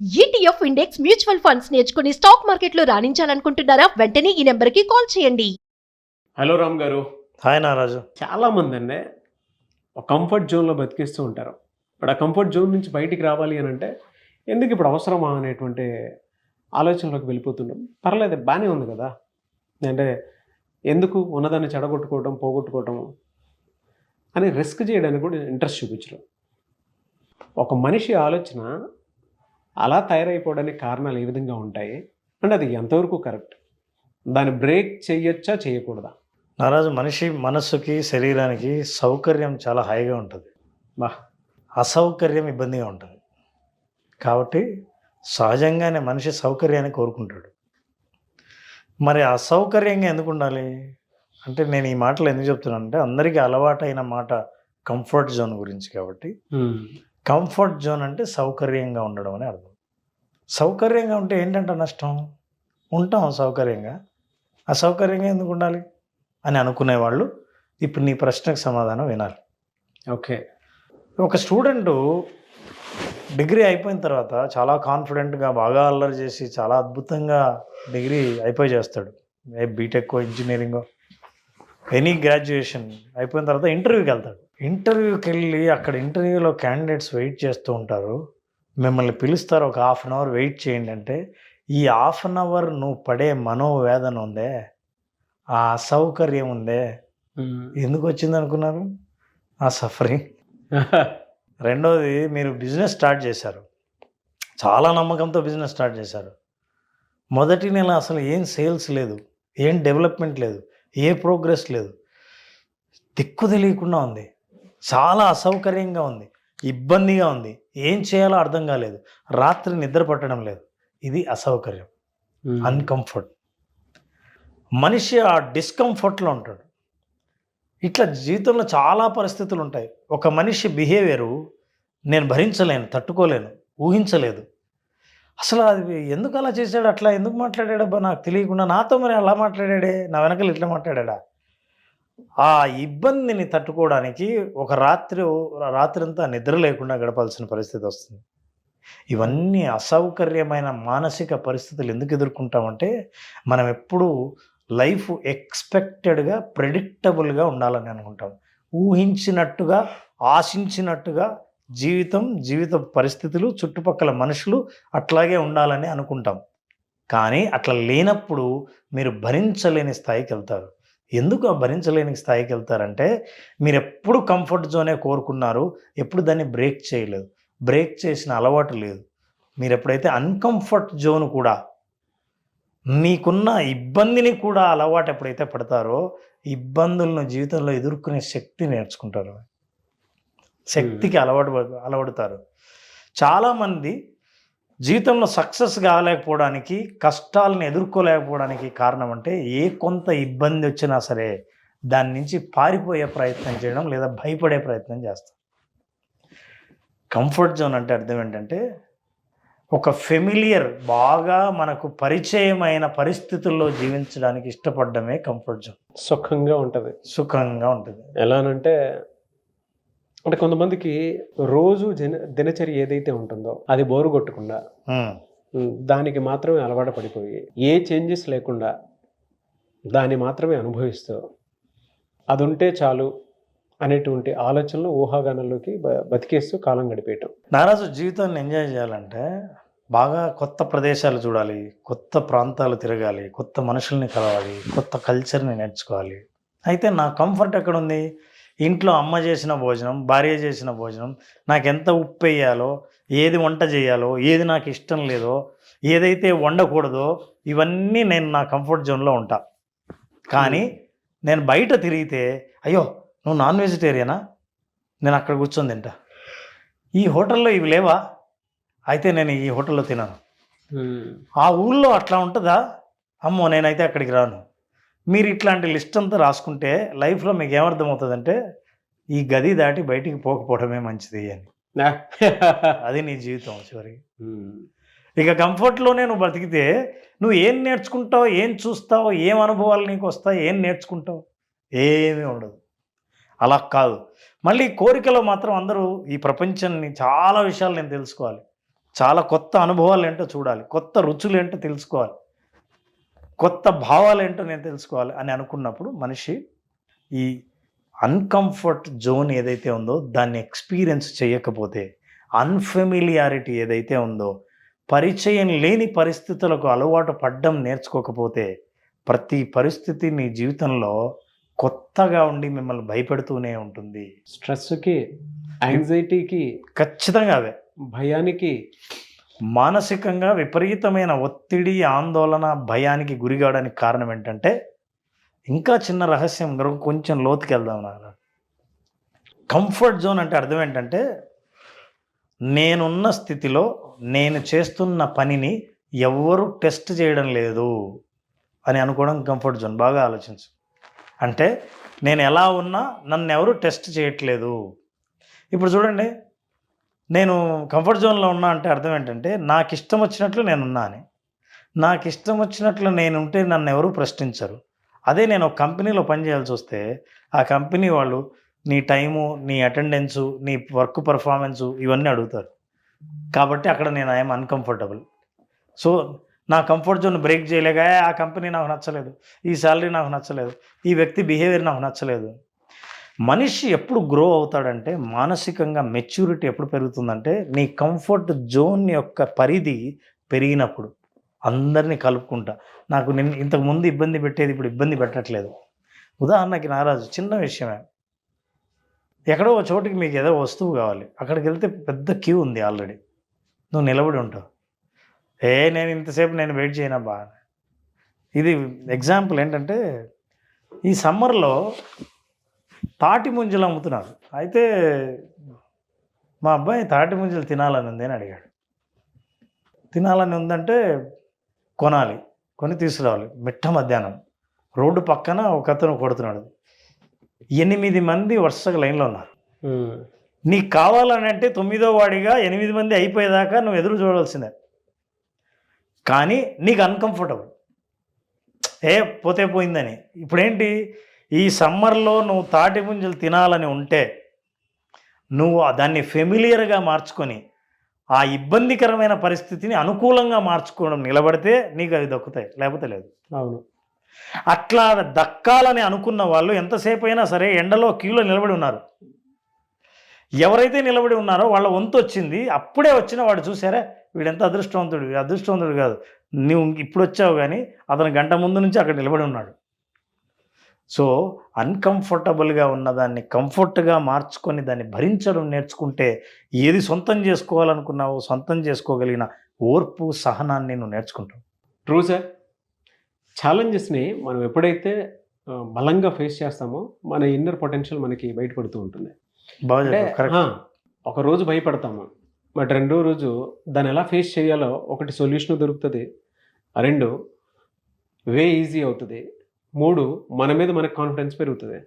ETF index mutual funds నేర్చుకుని stock మార్కెట్లో రాణించాలనుకుంటున్నారా? వెంటనే ఈ నెంబర్కి కాల్ చేయండి. హలో రామ్ గారు. హాయ్ నారాజు. చాలామంది అండి ఒక కంఫర్ట్ జోన్లో బతికిస్తూ ఉంటారు. ఇప్పుడు ఆ కంఫర్ట్ జోన్ నుంచి బయటికి రావాలి అని అంటే ఎందుకు ఇప్పుడు అవసరమా అనేటువంటి ఆలోచనలోకి వెళ్ళిపోతున్నాం. పర్లేదు, బాగానే ఉంది కదా, అంటే ఎందుకు ఉన్నదాన్ని చెడగొట్టుకోవడం, పోగొట్టుకోవటం అని రిస్క్ చేయడానికి కూడా ఇంట్రెస్ట్ చూపించరు. ఒక మనిషి ఆలోచన అలా తయారైపోవడానికి కారణాలు ఏ విధంగా ఉంటాయి అంటే అది ఎంతవరకు కరెక్ట్, దాన్ని బ్రేక్ చేయొచ్చా చేయకూడదా? నారాజు, మనిషి మనస్సుకి శరీరానికి సౌకర్యం చాలా హాయిగా ఉంటుంది, అసౌకర్యం ఇబ్బందిగా ఉంటుంది. కాబట్టి సహజంగానే మనిషి సౌకర్యాన్ని కోరుకుంటాడు. మరి అసౌకర్యంగా ఎందుకు ఉండాలి అంటే నేను ఈ మాటలు ఎందుకు చెప్తున్నానంటే అందరికీ అలవాటైన మాట కంఫర్ట్ జోన్ గురించి. కాబట్టి కంఫర్ట్ జోన్ అంటే సౌకర్యంగా ఉండడం అని అర్థం. సౌకర్యంగా ఉంటే ఏంటంటే నష్టం? ఉంటాం సౌకర్యంగా, అసౌకర్యంగా ఎందుకు ఉండాలి అని అనుకునేవాళ్ళు ఇప్పుడు నీ ప్రశ్నకు సమాధానం వినాలి. ఓకే. ఒక స్టూడెంటు డిగ్రీ అయిపోయిన తర్వాత చాలా కాన్ఫిడెంట్గా బాగా అల్లరి చేసి చాలా అద్భుతంగా డిగ్రీ అయిపోయి చేస్తాడు. బీటెక్, ఇంజనీరింగ్, ఎనీ గ్రాడ్యుయేషన్ అయిపోయిన తర్వాత ఇంటర్వ్యూకి వెళ్తాడు. ఇంటర్వ్యూకి వెళ్ళి అక్కడ ఇంటర్వ్యూలో క్యాండిడేట్స్ వెయిట్ చేస్తూ ఉంటారు. మిమ్మల్ని పిలుస్తారు, ఒక 1/2 అవర్ వెయిట్ చేయండి అంటే ఈ 1/2 అవర్ నువ్వు పడే మనోవేదన ఉందే, ఆ అసౌకర్యం ఉందే, ఎందుకు వచ్చింది అనుకున్నారు? ఆ సఫరింగ్. రెండోది, మీరు బిజినెస్ స్టార్ట్ చేశారు, చాలా నమ్మకంతో బిజినెస్ స్టార్ట్ చేశారు. మొదటి నెల అసలు ఏం సేల్స్ లేదు, ఏం డెవలప్మెంట్ లేదు, ఏ ప్రోగ్రెస్ లేదు, దిక్కు తెలియకుండా ఉంది, చాలా అసౌకర్యంగా ఉంది, ఇబ్బందిగా ఉంది, ఏం చేయాలో అర్థం కాలేదు, రాత్రి నిద్ర పట్టడం లేదు. ఇది అసౌకర్యం, అన్కంఫర్ట్. మనిషి ఆ డిస్కంఫర్ట్లో ఉంటాడు. ఇట్లా జీవితంలో చాలా పరిస్థితులు ఉంటాయి. ఒక మనిషి బిహేవియరు నేను భరించలేను, తట్టుకోలేను, ఊహించలేదు. అసలు అది ఎందుకు అలా చేశాడు, అట్లా ఎందుకు మాట్లాడాడబ్బా నాకు తెలియకుండా, నాతో మరి అలా మాట్లాడాడే, నా వెనకలు ఇట్లా మాట్లాడా. ఆ ఇబ్బందిని తట్టుకోవడానికి ఒక రాత్రంతా నిద్ర లేకుండా గడపాల్సిన పరిస్థితి వస్తుంది. ఇవన్నీ అసౌకర్యమైన మానసిక పరిస్థితులు ఎందుకు ఎదుర్కొంటామంటే మనం ఎప్పుడూ లైఫ్ ఎక్స్పెక్టెడ్గా, ప్రెడిక్టబుల్గా ఉండాలని అనుకుంటాం. ఊహించినట్టుగా, ఆశించినట్టుగా జీవిత పరిస్థితులు, చుట్టుపక్కల మనుషులు అట్లాగే ఉండాలని అనుకుంటాం. కానీ అట్లా లేనప్పుడు మీరు భరించలేని స్థాయికి వెళ్తారు. ఎందుకు ఆ భరించలేని స్థాయికి వెళ్తారంటే మీరు ఎప్పుడు కంఫర్ట్ జోనే కోరుకున్నారు, ఎప్పుడు దాన్ని బ్రేక్ చేయలేదు, బ్రేక్ చేసిన అలవాటు లేదు. మీరు ఎప్పుడైతే అన్కంఫర్ట్ జోన్ కూడా, మీకున్న ఇబ్బందిని కూడా అలవాటు ఎప్పుడైతే పడతారో ఇబ్బందులను జీవితంలో ఎదుర్కొనే శక్తి నేర్చుకుంటారు, శక్తికి అలవడతారు. చాలామంది జీవితంలో సక్సెస్ కాలేకపోవడానికి, కష్టాలను ఎదుర్కోలేకపోవడానికి కారణం అంటే ఏ కొంత ఇబ్బంది వచ్చినా సరే దాని నుంచి పారిపోయే ప్రయత్నం చేయడం లేదా భయపడే ప్రయత్నం చేస్తాం. కంఫర్ట్ జోన్ అంటే అర్థం ఏంటంటే ఒక ఫెమిలియర్, బాగా మనకు పరిచయమైన పరిస్థితుల్లో జీవించడానికి ఇష్టపడడమే కంఫర్ట్ జోన్. సుఖంగా ఉంటుంది. ఎలానంటే అంటే కొంతమందికి రోజు దినచర్య ఏదైతే ఉంటుందో అది బోరు కొట్టకుండా దానికి మాత్రమే అలవాటు పడిపోయి ఏ చేంజెస్ లేకుండా దాన్ని మాత్రమే అనుభవిస్తూ అది ఉంటే చాలు అనేటువంటి ఆలోచనలు, ఊహాగానాల్లోకి బతికేస్తూ కాలం గడిపేయటం. నారాజు, జీవితాన్ని ఎంజాయ్ చేయాలంటే బాగా కొత్త ప్రదేశాలు చూడాలి, కొత్త ప్రాంతాలు తిరగాలి, కొత్త మనుషుల్ని కలవాలి, కొత్త కల్చర్ని నేర్చుకోవాలి. అయితే నా కంఫర్ట్ ఎక్కడుంది? ఇంట్లో అమ్మ చేసిన భోజనం, భార్య చేసిన భోజనం, నాకు ఎంత ఉప్పు వేయాలో, ఏది వంట చేయాలో, ఏది నాకు ఇష్టం లేదో, ఏదైతే వండకూడదో, ఇవన్నీ నేను నా కంఫర్ట్ జోన్లో ఉంటా. కానీ నేను బయట తిరిగితే, అయ్యో నువ్వు నాన్ వెజిటేరియనా, నేను అక్కడ కూర్చొని తింటా, ఈ హోటల్లో ఇవి లేవా, అయితే నేను ఈ హోటల్లో తినను, ఆ ఊళ్ళో అట్లా ఉంటుందా, అమ్మో నేనైతే అక్కడికి రాను. మీరు ఇట్లాంటి లిస్ట్ అంతా రాసుకుంటే లైఫ్లో మీకు ఏమర్థమవుతుందంటే ఈ గది దాటి బయటికి పోకపోవడమే మంచిది అని. అది నీ జీవితం చివరికి. ఇక కంఫర్ట్లోనే నువ్వు బతికితే నువ్వు ఏం నేర్చుకుంటావు, ఏం చూస్తావు, ఏం అనుభవాలు నీకు వస్తాయి, ఏం నేర్చుకుంటావు? ఏమీ ఉండదు. అలా కాదు. మళ్ళీ కోరికలో మాత్రం అందరూ ఈ ప్రపంచాన్ని చాలా విషయాలు నేను తెలుసుకోవాలి, చాలా కొత్త అనుభవాలు ఏంటో చూడాలి, కొత్త రుచులు ఏంటో తెలుసుకోవాలి, కొత్త భావాలు ఏంటో నేను తెలుసుకోవాలి అని అనుకున్నప్పుడు మనిషి ఈ అన్కంఫర్ట్ జోన్ ఏదైతే ఉందో దాన్ని ఎక్స్పీరియన్స్ చేయకపోతే, అన్ఫెమిలియారిటీ ఏదైతే ఉందో, పరిచయం లేని పరిస్థితులకు అలవాటు పడ్డం నేర్చుకోకపోతే ప్రతి పరిస్థితి నీ జీవితంలో కొత్తగా ఉండి మిమ్మల్ని భయపెడుతూనే ఉంటుంది. స్ట్రెస్కి, యాంగ్జైటీకి, ఖచ్చితంగా అదే భయానికి, మానసికంగా విపరీతమైన ఒత్తిడి, ఆందోళన, భయానికి గురికావడానికి కారణం ఏంటంటే, ఇంకా చిన్న రహస్యం కొంచెం లోతుకి వెళ్దాం. నాన్న, కంఫర్ట్ జోన్ అంటే అర్థం ఏంటంటే, నేనున్న స్థితిలో నేను చేస్తున్న పనిని ఎవ్వరూ టెస్ట్ చేయడం లేదు అని అనుకోవడం కంఫర్ట్ జోన్. బాగా ఆలోచించు. అంటే నేను ఎలా ఉన్నా నన్ను ఎవరు టెస్ట్ చేయట్లేదు. ఇప్పుడు చూడండి, నేను కంఫర్ట్ జోన్లో ఉన్నా అంటే అర్థం ఏంటంటే, నాకు ఇష్టం వచ్చినట్లు నేనున్నా అని. నాకు ఇష్టం వచ్చినట్లు నేనుంటే నన్ను ఎవరూ ప్రశ్నించరు. అదే నేను ఒక కంపెనీలో పనిచేయాల్సి వస్తే ఆ కంపెనీ వాళ్ళు నీ టైము, నీ అటెండెన్సు, నీ వర్క్ పర్ఫార్మెన్సు ఇవన్నీ అడుగుతారు. కాబట్టి అక్కడ నేను ఐఎమ్ అన్కంఫర్టబుల్. సో నా కంఫర్ట్ జోన్ బ్రేక్ చేయలేక ఆ కంపెనీ నాకు నచ్చలేదు, ఈ శాలరీ నాకు నచ్చలేదు, ఈ వ్యక్తి బిహేవియర్ నాకు నచ్చలేదు. మనిషి ఎప్పుడు గ్రో అవుతాడంటే, మానసికంగా మెచ్యూరిటీ ఎప్పుడు పెరుగుతుందంటే, నీ కంఫర్ట్ జోన్ యొక్క పరిధి పెరిగినప్పుడు. అందరినీ కలుపుకుంటా, నాకు నేను ఇంతకుముందు ఇబ్బంది పెట్టేది ఇప్పుడు ఇబ్బంది పెట్టట్లేదు. ఉదాహరణకి నారాజు, చిన్న విషయమే, ఎక్కడో ఒక చోటికి మీకు ఏదో వస్తువు కావాలి, అక్కడికి వెళ్తే పెద్ద క్యూ ఉంది ఆల్రెడీ, నువ్వు నిలబడి ఉంటావు. నేను ఇంతసేపు నేను వెయిట్ చేయనబ్బా. ఇది ఎగ్జాంపుల్ ఏంటంటే, ఈ సమ్మర్లో తాటి ముంజలు అమ్ముతున్నారు. అయితే మా అబ్బాయి తాటి ముంజలు తినాలని ఉంది అని అడిగాడు. తినాలని ఉందంటే కొనాలి, కొని తీసుకురావాలి. మిట్ట మధ్యాహ్నం రోడ్డు పక్కన ఒక అతను కొడుతున్నాడు. 8 మంది వరుసగా లైన్లో ఉన్నారు. నీకు కావాలని అంటే 9వ వాడిగా 8 మంది అయిపోయేదాకా నువ్వు ఎదురు చూడాల్సిందే. కానీ నీకు అన్కంఫర్టబుల్, పోతే పోయిందని. ఇప్పుడేంటి, ఈ సమ్మర్లో నువ్వు తాటి ముంజలు తినాలని ఉంటే నువ్వు దాన్ని ఫెమిలియర్గా మార్చుకొని ఆ ఇబ్బందికరమైన పరిస్థితిని అనుకూలంగా మార్చుకోవడం నిలబడితే నీకు అవి దక్కుతాయి, లేకపోతే లేదు. అవును. అట్లా దక్కాలని అనుకున్న వాళ్ళు ఎంతసేపు అయినా సరే ఎండలో క్యూలో నిలబడి ఉన్నారు. ఎవరైతే నిలబడి ఉన్నారో వాళ్ళ వంతు వచ్చింది, అప్పుడే వచ్చిన వాడు చూసారా వీడెంత అదృష్టవంతుడు. అదృష్టవంతుడు కాదు, నువ్వు ఇప్పుడు వచ్చావు, కానీ అతను గంట ముందు నుంచి అక్కడ నిలబడి ఉన్నాడు. సో అన్కంఫర్టబుల్గా ఉన్నదాన్ని కంఫర్ట్గా మార్చుకొని దాన్ని భరించడం నేర్చుకుంటే, ఏది సొంతం చేసుకోవాలనుకున్నావో సొంతం చేసుకోగలిగిన ఓర్పు, సహనాన్ని నువ్వు నేర్చుకుంటావు. True sir. ఛాలెంజెస్ని మనం ఎప్పుడైతే బలంగా ఫేస్ చేస్తామో మన ఇన్నర్ పొటెన్షియల్ మనకి బయటపడుతూ ఉంటుంది. ఒక రోజు భయపడతాము, బట్ రెండో రోజు దాన్ని ఎలా ఫేస్ చేయాలో ఒకటి సొల్యూషన్ దొరుకుతుంది, 2 వే ఈజీ అవుతుంది, 3 మన మీద మనకు కాన్ఫిడెన్స్ పెరుగుతుంది.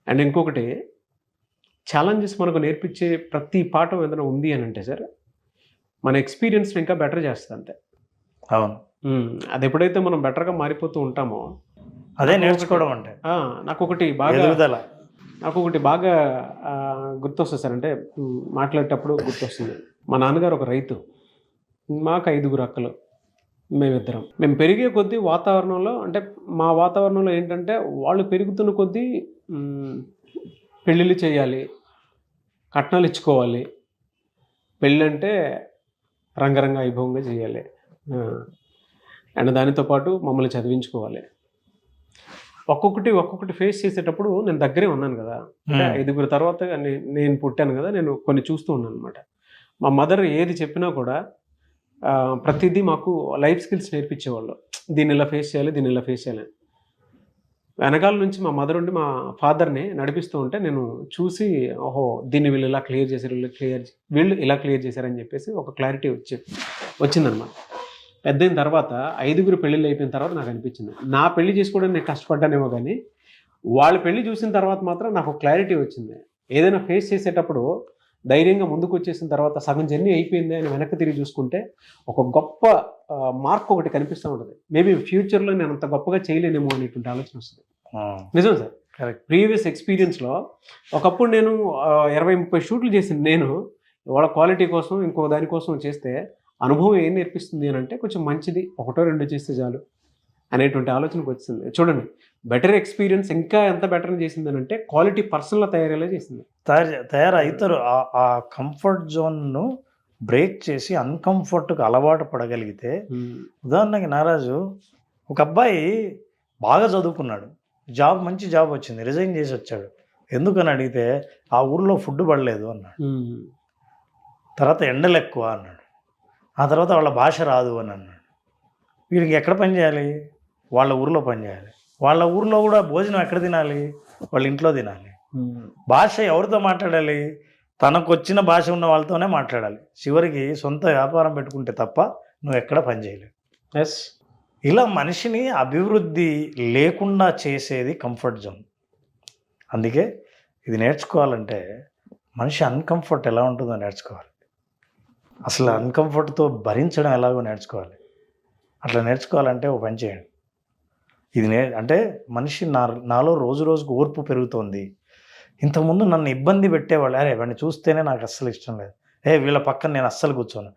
అండ్ ఇంకొకటి, ఛాలెంజెస్ మనకు నేర్పించే ప్రతి పాఠం ఏదైనా ఉంది అని అంటే సార్, మన ఎక్స్పీరియన్స్ని ఇంకా బెటర్ చేస్తుంది అంతే. అవును, అది ఎప్పుడైతే మనం బెటర్గా మారిపోతూ ఉంటామో అదే నేర్చుకోవడం అంటే. నాకు ఒకటి బాగా గుర్తొస్తుంది సార్, అంటే మాట్లాడేటప్పుడు గుర్తొస్తుంది. మా నాన్నగారు ఒక రైతు, మాకు 5 అక్కలు, మేమిద్దరం. మేము పెరిగే కొద్దీ వాతావరణంలో, అంటే మా వాతావరణంలో ఏంటంటే వాళ్ళు పెరుగుతున్న కొద్దీ పెళ్ళిళ్ళు చేయాలి, కట్నాలు ఇచ్చుకోవాలి, పెళ్ళంటే రంగరంగ వైభవంగా చేయాలి, అండ్ దానితో పాటు మమ్మల్ని చదివించుకోవాలి. ఒక్కొక్కటి ఫేస్ చేసేటప్పుడు నేను దగ్గరే ఉన్నాను కదా, అంటే 5 తర్వాత నేను పుట్టాను కదా, నేను కొన్ని చూస్తూ ఉన్నాను అనమాట. మా మదర్ ఏది చెప్పినా కూడా ప్రతిదీ మాకు లైఫ్ స్కిల్స్ నేర్పించేవాళ్ళు. దీన్ని ఇలా ఫేస్ చేయాలి, దీన్ని ఇలా ఫేస్ చేయాలి. వెనకాల నుంచి మా మదర్ ఉండి మా ఫాదర్ని నడిపిస్తూ ఉంటే నేను చూసి, ఓహో దీన్ని వీళ్ళు ఇలా క్లియర్ చేశారు, వీళ్ళు ఇలా క్లియర్ చేశారని చెప్పేసి ఒక క్లారిటీ వచ్చిందనమాట. పెద్దయిన తర్వాత 5 పెళ్ళిళ్ళు అయిపోయిన తర్వాత నాకు అనిపించింది, నా పెళ్లి చేసుకోవడానికి నేను కష్టపడ్డానేమో, కానీ వాళ్ళ పెళ్లి చూసిన తర్వాత మాత్రం నాకు క్లారిటీ వచ్చింది. ఏదైనా ఫేస్ చేసేటప్పుడు ధైర్యంగా ముందుకు వచ్చేసిన తర్వాత సగం జర్నీ అయిపోయింది అని వెనక్కి తిరిగి చూసుకుంటే ఒక గొప్ప మార్క్ ఒకటి కనిపిస్తూ ఉంటుంది. మేబీ ఫ్యూచర్లో నేను అంత గొప్పగా చేయలేనేమో అనేటువంటి ఆలోచన వస్తుంది. నిజం సార్, కరెక్ట్. ప్రీవియస్ ఎక్స్పీరియన్స్లో ఒకప్పుడు నేను 20-30 షూట్లు చేసింది, నేను వాళ్ళ క్వాలిటీ కోసం ఇంకో దానికోసం చేస్తే అనుభవం ఏం నేర్పిస్తుంది అని అంటే కొంచెం మంచిది ఒకటో రెండో చేస్తే చాలు అనేటువంటి ఆలోచనకు వచ్చింది. చూడండి, బెటర్ ఎక్స్పీరియన్స్ ఇంకా ఎంత బెటర్ చేసింది అని అంటే క్వాలిటీ పర్సన్లో తయారయ్యేలా చేసింది. తయారవుతారు. ఆ కంఫర్ట్ జోన్ను బ్రేక్ చేసి అన్కంఫర్ట్కి అలవాటు పడగలిగితే, ఉదాహరణకి నారాజు ఒక అబ్బాయి బాగా చదువుకున్నాడు, మంచి జాబ్ వచ్చింది, రిజైన్ చేసి వచ్చాడు. ఎందుకని అడిగితే ఆ ఊర్లో ఫుడ్ పడలేదు అన్నాడు. తర్వాత ఎండలు ఎక్కువ అన్నాడు. ఆ తర్వాత వాళ్ళ భాష రాదు అని అన్నాడు. వీడికి ఎక్కడ పని చేయాలి? వాళ్ళ ఊర్లో పని చేయాలి. వాళ్ళ ఊర్లో కూడా భోజనం ఎక్కడ తినాలి? వాళ్ళ ఇంట్లో తినాలి. భాష ఎవరితో మాట్లాడాలి? తనకు వచ్చిన భాష ఉన్న వాళ్ళతోనే మాట్లాడాలి. చివరికి సొంత వ్యాపారం పెట్టుకుంటే తప్ప నువ్వు ఎక్కడ పని చేయలేవు. ఎస్, ఇలా మనిషిని అభివృద్ధి లేకుండా చేసేది కంఫర్ట్ జోన్. అందుకే ఇది నేర్చుకోవాలంటే మనిషి అన్కంఫర్ట్ ఎలా ఉంటుందో నేర్చుకోవాలి. అసలు అన్కంఫర్ట్తో భరించడం ఎలాగో నేర్చుకోవాలి. అట్లా నేర్చుకోవాలంటే ఒక పని చేయండి. అంటే మనిషి నాలో రోజు రోజుకు ఓర్పు పెరుగుతోంది. ఇంతకుముందు నన్ను ఇబ్బంది పెట్టేవాళ్ళు, అరే వాడిని చూస్తేనే నాకు అస్సలు ఇష్టం లేదు, వీళ్ళ పక్కన నేను అస్సలు కూర్చోను,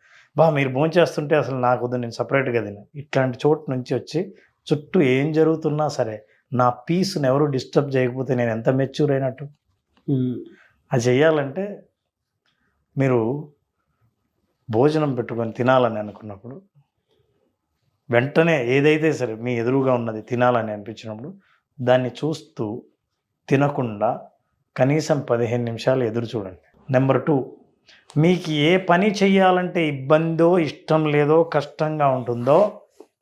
మీరు భోంచేస్తుంటే అసలు నాకు వద్దు, నేను సపరేట్గా తిన్నా. ఇట్లాంటి చోటు నుంచి వచ్చి చుట్టూ ఏం జరుగుతున్నా సరే నా పీస్ని ఎవరు డిస్టర్బ్ చేయకపోతే నేను ఎంత మెచ్యూర్ అయినట్టు. అది చెయ్యాలంటే మీరు భోజనం పెట్టుకొని తినాలని అనుకున్నప్పుడు వెంటనే ఏదైతే సరే మీ ఎదురుగా ఉన్నది తినాలని అనిపించినప్పుడు దాన్ని చూస్తూ తినకుండా కనీసం 15 నిమిషాలు ఎదురు చూడండి. నెంబర్ 2, మీకు ఏ పని చెయ్యాలంటే ఇబ్బందో, ఇష్టం లేదో, కష్టంగా ఉంటుందో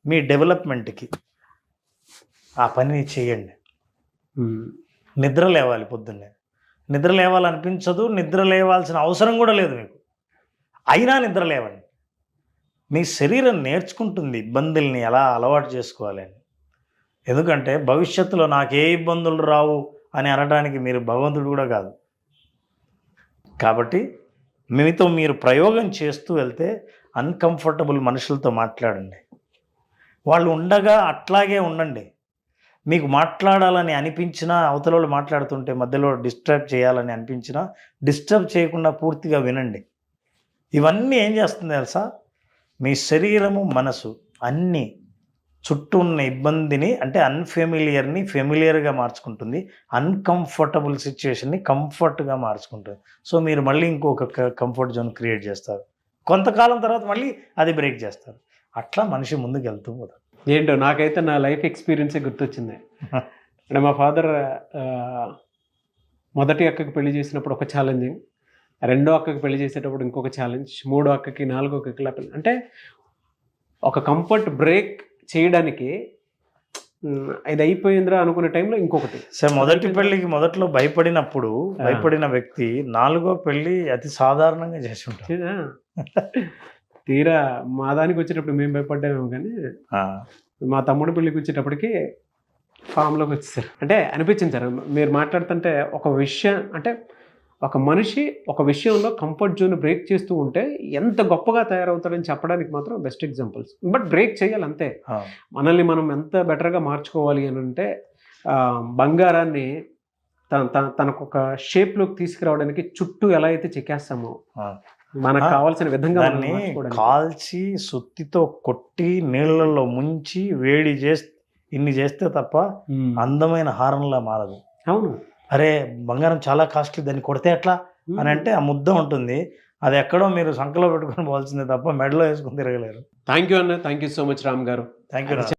మీ డెవలప్మెంట్కి ఆ పనిని చేయండి. నిద్ర లేవాలి, పొద్దున్నే నిద్ర లేవాలనిపించదు, నిద్ర లేవాల్సిన అవసరం కూడా లేదు మీకు, అయినా నిద్ర లేవండి. మీ శరీరం నేర్చుకుంటుంది ఇబ్బందుల్ని ఎలా అలవాటు చేసుకోవాలి అని. ఎందుకంటే భవిష్యత్తులో నాకే ఇబ్బందులు రావు అని అనడానికి మీరు భగవంతుడు కూడా కాదు. కాబట్టి మీతో మీరు ప్రయోగం చేస్తూ వెళ్తే అన్కంఫర్టబుల్ మనుషులతో మాట్లాడండి. వాళ్ళు ఉండగా అట్లాగే ఉండండి. మీకు మాట్లాడాలని అనిపించినా, అవతల వాళ్ళు మాట్లాడుతుంటే మధ్యలో డిస్టర్బ్ చేయాలని అనిపించినా డిస్టర్బ్ చేయకుండా పూర్తిగా వినండి. ఇవన్నీ ఏం చేస్తుంది తెలుసా? మీ శరీరము, మనసు అన్నీ చుట్టూ ఉన్న ఇబ్బందిని అంటే అన్ఫెమిలియర్ని ఫెమిలియర్గా మార్చుకుంటుంది, అన్కంఫర్టబుల్ సిచ్యువేషన్ని కంఫర్ట్గా మార్చుకుంటుంది. సో మీరు మళ్ళీ ఇంకొక కంఫర్ట్ జోన్ క్రియేట్ చేస్తారు. కొంతకాలం తర్వాత మళ్ళీ అది బ్రేక్ చేస్తారు. అట్లా మనిషి ముందుకు వెళ్తూ పోతాడు. ఏంటో నాకైతే నా లైఫ్ ఎక్స్పీరియన్సే గుర్తొచ్చింది. అంటే మా ఫాదర్ మొదటి అక్కకి పెళ్లి చేసినప్పుడు ఒక ఛాలెంజింగ్, రెండో అక్కకి పెళ్లి చేసేటప్పుడు ఇంకొక ఛాలెంజ్, మూడో అక్కకి, నాలుగో అక్కకి ఇలా అంటే ఒక కంఫర్ట్ బ్రేక్ చేయడానికి ఇది అయిపోయిందిరా అనుకునే టైంలో ఇంకొకటి. సో మొదటి పెళ్ళికి మొదట్లో భయపడిన వ్యక్తి నాలుగో పెళ్ళి అతి సాధారణంగా చేసి ఉంటాడు. తీరా మా దానికి వచ్చేటప్పుడు మేము భయపడ్డామేమో, కానీ మా తమ్ముడు పెళ్ళికి వచ్చేటప్పటికి ఫామ్లోకి వచ్చేసారు. అంటే అనిపించింది సార్, మీరు మాట్లాడుతుంటే ఒక విషయం అంటే ఒక మనిషి ఒక విషయంలో కంఫర్ట్ జోన్ బ్రేక్ చేస్తూ ఉంటే ఎంత గొప్పగా తయారవుతాడని చెప్పడానికి మాత్రం బెస్ట్ ఎగ్జాంపుల్స్. బట్ బ్రేక్ చేయాలి అంతే. మనల్ని మనం ఎంత బెటర్గా మార్చుకోవాలి అని అంటే బంగారాన్ని తనకు ఒక షేప్లోకి తీసుకురావడానికి చుట్టూ ఎలా అయితే చెక్కేస్తామో మనకు కావాల్సిన విధంగా కాల్చి సుత్తితో కొట్టి నీళ్ళల్లో ముంచి వేడి చేసి ఇన్ని చేస్తే తప్ప అందమైన హారంలా మారదు. అవును. అరే బంగారం చాలా కాస్ట్లీ, దాన్ని కొడితే ఎట్లా అని అంటే ఆ ముద్ద ఉంటుంది, అది ఎక్కడో మీరు సంకలో పెట్టుకొని పోవాల్సిందే తప్ప మెడలో వేసుకుని తిరగలేరు. థ్యాంక్ యూ అన్న, thank you so much Ram గారు. Thank you.